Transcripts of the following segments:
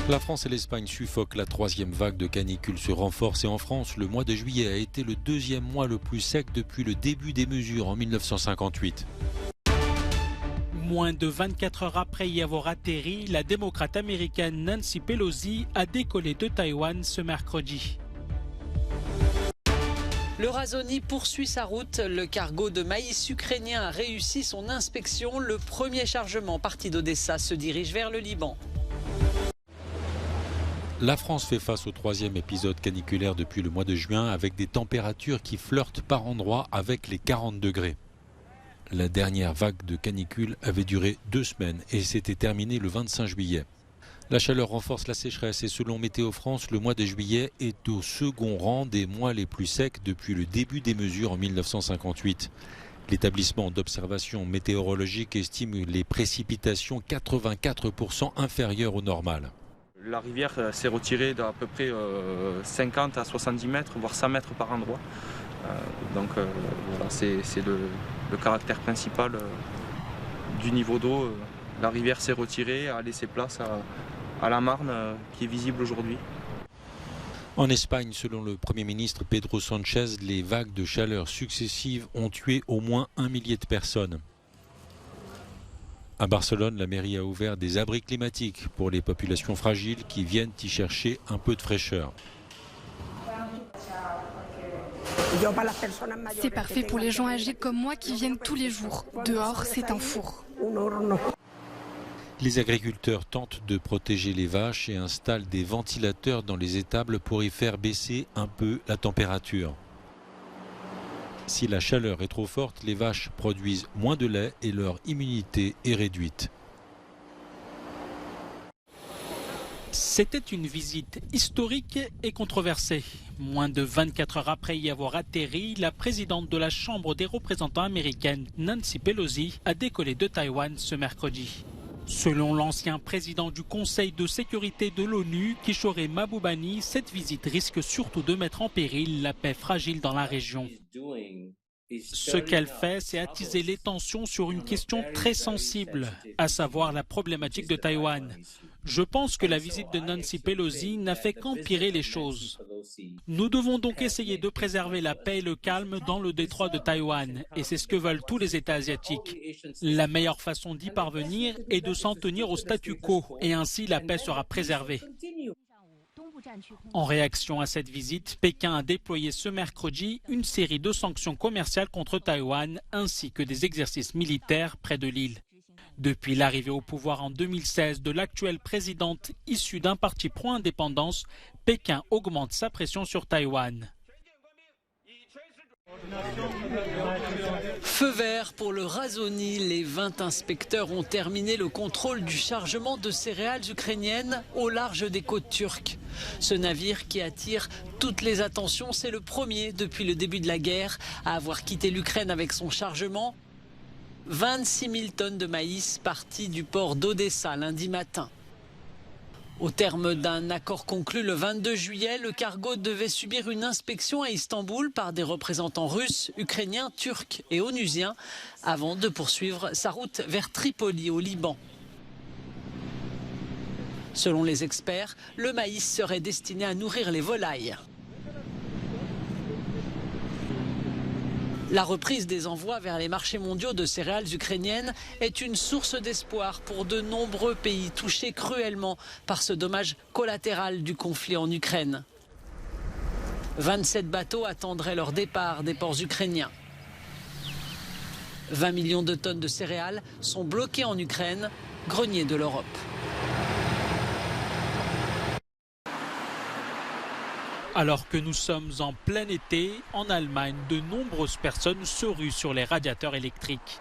La France et l'Espagne suffoquent. La troisième vague de canicule se renforce et en France, le mois de juillet a été le deuxième mois le plus sec depuis le début des mesures en 1958. Moins de 24 heures après y avoir atterri, la démocrate américaine Nancy Pelosi a décollé de Taïwan ce mercredi. Le Razoni poursuit sa route. Le cargo de maïs ukrainien a réussi son inspection. Le premier chargement parti d'Odessa se dirige vers le Liban. La France fait face au troisième épisode caniculaire depuis le mois de juin avec des températures qui flirtent par endroits avec les 40 degrés. La dernière vague de canicule avait duré 2 semaines et s'était terminée le 25 juillet. La chaleur renforce la sécheresse et selon Météo France, le mois de juillet est au second rang des mois les plus secs depuis le début des mesures en 1958. L'établissement d'observation météorologique estime les précipitations 84% inférieures au normal. La rivière s'est retirée d'à peu près 50 à 70 mètres, voire 100 mètres par endroit. Voilà, c'est le caractère principal du niveau d'eau. La rivière s'est retirée, a laissé place à la Marne qui est visible aujourd'hui. En Espagne, selon le Premier ministre Pedro Sánchez, les vagues de chaleur successives ont tué au moins 1 millier de personnes. À Barcelone, la mairie a ouvert des abris climatiques pour les populations fragiles qui viennent y chercher un peu de fraîcheur. C'est parfait pour les gens âgés comme moi qui viennent tous les jours. Dehors, c'est un four. Les agriculteurs tentent de protéger les vaches et installent des ventilateurs dans les étables pour y faire baisser un peu la température. Si la chaleur est trop forte, les vaches produisent moins de lait et leur immunité est réduite. C'était une visite historique et controversée. Moins de 24 heures après y avoir atterri, la présidente de la Chambre des représentants américaine, Nancy Pelosi, a décollé de Taïwan ce mercredi. Selon l'ancien président du Conseil de sécurité de l'ONU, Kishore Mahbubani, cette visite risque surtout de mettre en péril la paix fragile dans la région. Ce qu'elle fait, c'est attiser les tensions sur une question très sensible, à savoir la problématique de Taïwan. Je pense que la visite de Nancy Pelosi n'a fait qu'empirer les choses. Nous devons donc essayer de préserver la paix et le calme dans le détroit de Taïwan, et c'est ce que veulent tous les États asiatiques. La meilleure façon d'y parvenir est de s'en tenir au statu quo, et ainsi la paix sera préservée. En réaction à cette visite, Pékin a déployé ce mercredi une série de sanctions commerciales contre Taïwan ainsi que des exercices militaires près de l'île. Depuis l'arrivée au pouvoir en 2016 de l'actuelle présidente issue d'un parti pro-indépendance, Pékin augmente sa pression sur Taïwan. Feu vert pour le Razoni. Les 20 inspecteurs ont terminé le contrôle du chargement de céréales ukrainiennes au large des côtes turques. Ce navire qui attire toutes les attentions, c'est le premier depuis le début de la guerre à avoir quitté l'Ukraine avec son chargement. 26 000 tonnes de maïs parties du port d'Odessa lundi matin. Au terme d'un accord conclu le 22 juillet, le cargo devait subir une inspection à Istanbul par des représentants russes, ukrainiens, turcs et onusiens avant de poursuivre sa route vers Tripoli au Liban. Selon les experts, le maïs serait destiné à nourrir les volailles. La reprise des envois vers les marchés mondiaux de céréales ukrainiennes est une source d'espoir pour de nombreux pays touchés cruellement par ce dommage collatéral du conflit en Ukraine. 27 bateaux attendraient leur départ des ports ukrainiens. 20 millions de tonnes de céréales sont bloquées en Ukraine, grenier de l'Europe. Alors que nous sommes en plein été, en Allemagne, de nombreuses personnes se ruent sur les radiateurs électriques.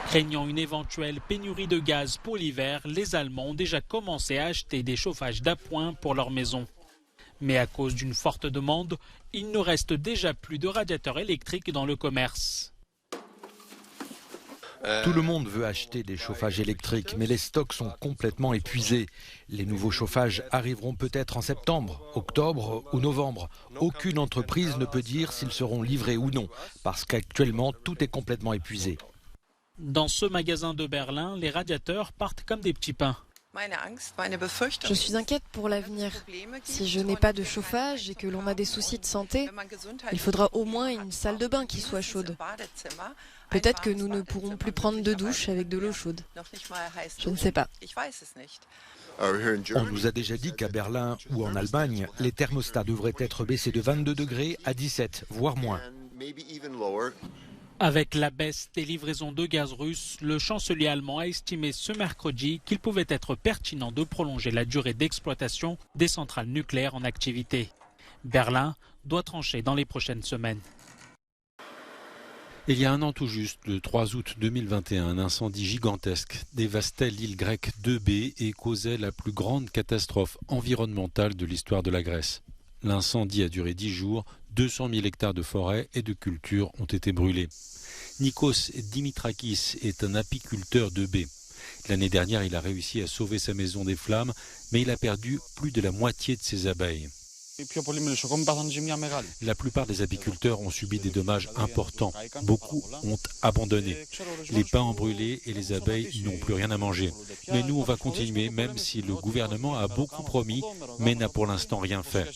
Craignant une éventuelle pénurie de gaz pour l'hiver, les Allemands ont déjà commencé à acheter des chauffages d'appoint pour leur maison. Mais à cause d'une forte demande, il ne reste déjà plus de radiateurs électriques dans le commerce. Tout le monde veut acheter des chauffages électriques, mais les stocks sont complètement épuisés. Les nouveaux chauffages arriveront peut-être en septembre, octobre ou novembre. Aucune entreprise ne peut dire s'ils seront livrés ou non, parce qu'actuellement, tout est complètement épuisé. Dans ce magasin de Berlin, les radiateurs partent comme des petits pains. Je suis inquiète pour l'avenir. Si je n'ai pas de chauffage et que l'on a des soucis de santé, il faudra au moins une salle de bain qui soit chaude. Peut-être que nous ne pourrons plus prendre de douche avec de l'eau chaude. Je ne sais pas. On nous a déjà dit qu'à Berlin ou en Allemagne, les thermostats devraient être baissés de 22 degrés à 17, voire moins. Avec la baisse des livraisons de gaz russe, le chancelier allemand a estimé ce mercredi qu'il pouvait être pertinent de prolonger la durée d'exploitation des centrales nucléaires en activité. Berlin doit trancher dans les prochaines semaines. Il y a un an tout juste, le 3 août 2021, un incendie gigantesque dévastait l'île grecque d'Eubée et causait la plus grande catastrophe environnementale de l'histoire de la Grèce. L'incendie a duré 10 jours, 200 000 hectares de forêt et de cultures ont été brûlés. Nikos Dimitrakis est un apiculteur d'Eubée. L'année dernière, il a réussi à sauver sa maison des flammes, mais il a perdu plus de la moitié de ses abeilles. La plupart des apiculteurs ont subi des dommages importants. Beaucoup ont abandonné. Les pins ont brûlé et les abeilles n'ont plus rien à manger. Mais nous, on va continuer, même si le gouvernement a beaucoup promis, mais n'a pour l'instant rien fait.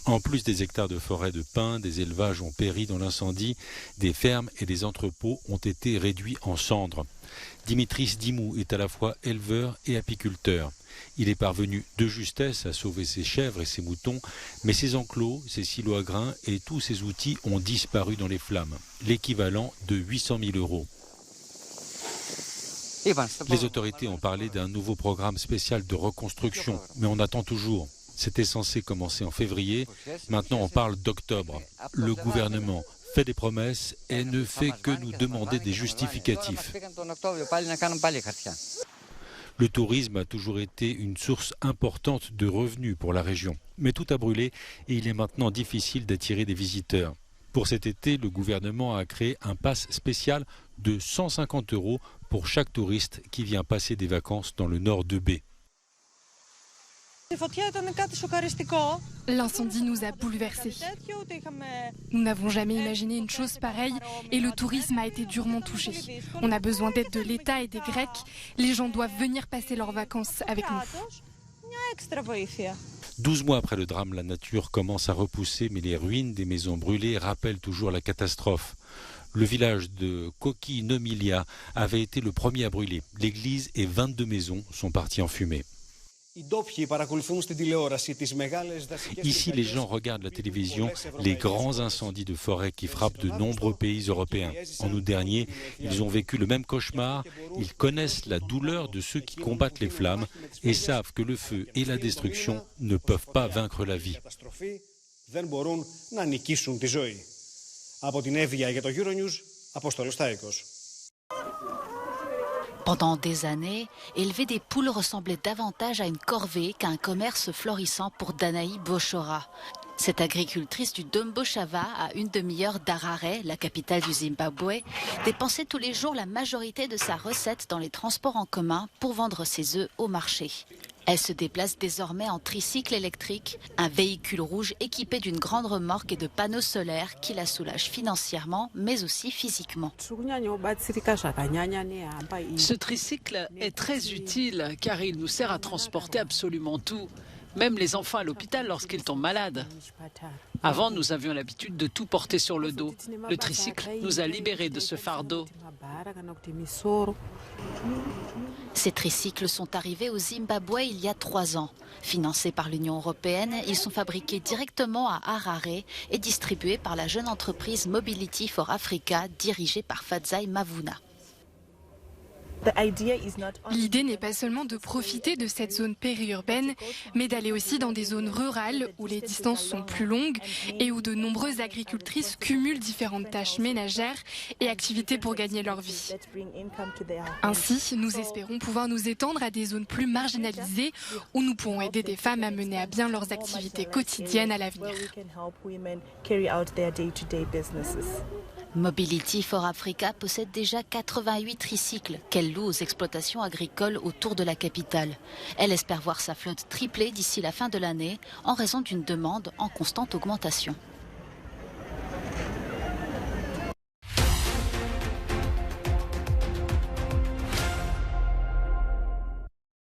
En plus des hectares de forêt de pins, des élevages ont péri dans l'incendie, des fermes et des entrepôts ont été réduits en cendres. Dimitris Dimou est à la fois éleveur et apiculteur. Il est parvenu de justesse à sauver ses chèvres et ses moutons, mais ses enclos, ses silos à grains et tous ses outils ont disparu dans les flammes, l'équivalent de 800 000 €. Les autorités ont parlé d'un nouveau programme spécial de reconstruction, mais on attend toujours. C'était censé commencer en février, maintenant on parle d'octobre. Le gouvernement fait des promesses et ne fait que nous demander des justificatifs. Le tourisme a toujours été une source importante de revenus pour la région. Mais tout a brûlé et il est maintenant difficile d'attirer des visiteurs. Pour cet été, le gouvernement a créé un pass spécial de 150 € pour chaque touriste qui vient passer des vacances dans le nord d'Eubée. L'incendie nous a bouleversés. Nous n'avons jamais imaginé une chose pareille et le tourisme a été durement touché. On a besoin d'aide de l'État et des Grecs. Les gens doivent venir passer leurs vacances avec nous. 12 mois après le drame, la nature commence à repousser, mais les ruines des maisons brûlées rappellent toujours la catastrophe. Le village de Koki Nomilia avait été le premier à brûler. L'église et 22 maisons sont parties en fumée. Ici, les gens regardent la télévision, les grands incendies de forêt qui frappent de nombreux pays européens. En août dernier, ils ont vécu le même cauchemar. Ils connaissent la douleur de ceux qui combattent les flammes et savent que le feu et la destruction ne peuvent pas vaincre la vie. Pendant des années, élever des poules ressemblait davantage à une corvée qu'à un commerce florissant pour Danaï Bochora. Cette agricultrice du Domboshava, à une demi-heure d'Harare, la capitale du Zimbabwe, dépensait tous les jours la majorité de sa recette dans les transports en commun pour vendre ses œufs au marché. Elle se déplace désormais en tricycle électrique, un véhicule rouge équipé d'une grande remorque et de panneaux solaires qui la soulagent financièrement, mais aussi physiquement. Ce tricycle est très utile car il nous sert à transporter absolument tout, même les enfants à l'hôpital lorsqu'ils tombent malades. Avant, nous avions l'habitude de tout porter sur le dos. Le tricycle nous a libérés de ce fardeau. Ces tricycles sont arrivés au Zimbabwe il y a 3 ans. Financés par l'Union européenne, ils sont fabriqués directement à Harare et distribués par la jeune entreprise Mobility for Africa dirigée par Fadzai Mavuna. L'idée n'est pas seulement de profiter de cette zone périurbaine, mais d'aller aussi dans des zones rurales où les distances sont plus longues et où de nombreuses agricultrices cumulent différentes tâches ménagères et activités pour gagner leur vie. Ainsi, nous espérons pouvoir nous étendre à des zones plus marginalisées où nous pourrons aider des femmes à mener à bien leurs activités quotidiennes à l'avenir. Mobility for Africa possède déjà 88 tricycles qu'elle loue aux exploitations agricoles autour de la capitale. Elle espère voir sa flotte tripler d'ici la fin de l'année en raison d'une demande en constante augmentation.